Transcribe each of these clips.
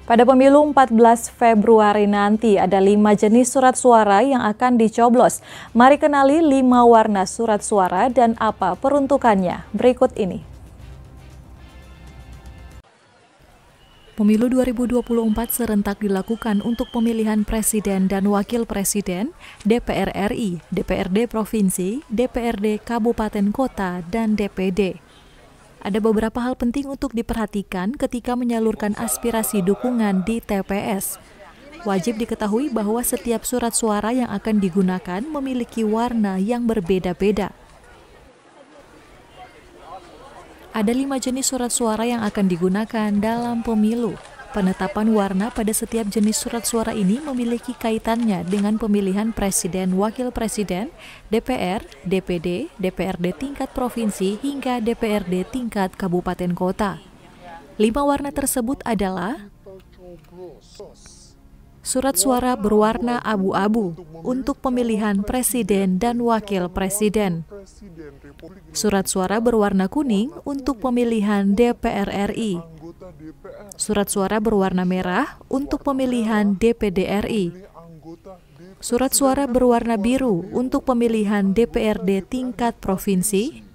Pada pemilu 14 Februari nanti ada 5 jenis surat suara yang akan dicoblos. Mari kenali 5 warna surat suara dan apa peruntukannya. Berikut ini. Pemilu 2024 serentak dilakukan untuk pemilihan presiden dan wakil presiden, DPR RI, DPRD Provinsi, DPRD Kabupaten Kota, dan DPD. Ada beberapa hal penting untuk diperhatikan ketika menyalurkan aspirasi dukungan di TPS. Wajib diketahui bahwa setiap surat suara yang akan digunakan memiliki warna yang berbeda-beda. Ada 5 jenis surat suara yang akan digunakan dalam pemilu. Penetapan warna pada setiap jenis surat suara ini memiliki kaitannya dengan pemilihan presiden, wakil presiden, DPR, DPD, DPRD tingkat provinsi hingga DPRD tingkat kabupaten kota. 5 warna tersebut adalah surat suara berwarna abu-abu untuk pemilihan presiden dan wakil presiden. Surat suara berwarna kuning untuk pemilihan DPR RI. Surat suara berwarna merah untuk pemilihan DPD RI. Surat suara berwarna biru untuk pemilihan DPRD tingkat provinsi.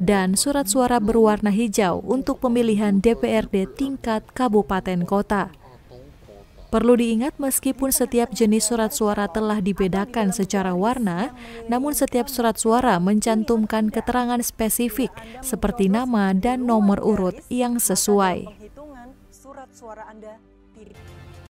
Dan surat suara berwarna hijau untuk pemilihan DPRD tingkat kabupaten kota. Perlu diingat meskipun setiap jenis surat suara telah dibedakan secara warna, namun setiap surat suara mencantumkan keterangan spesifik seperti nama dan nomor urut yang sesuai. Surat suara Anda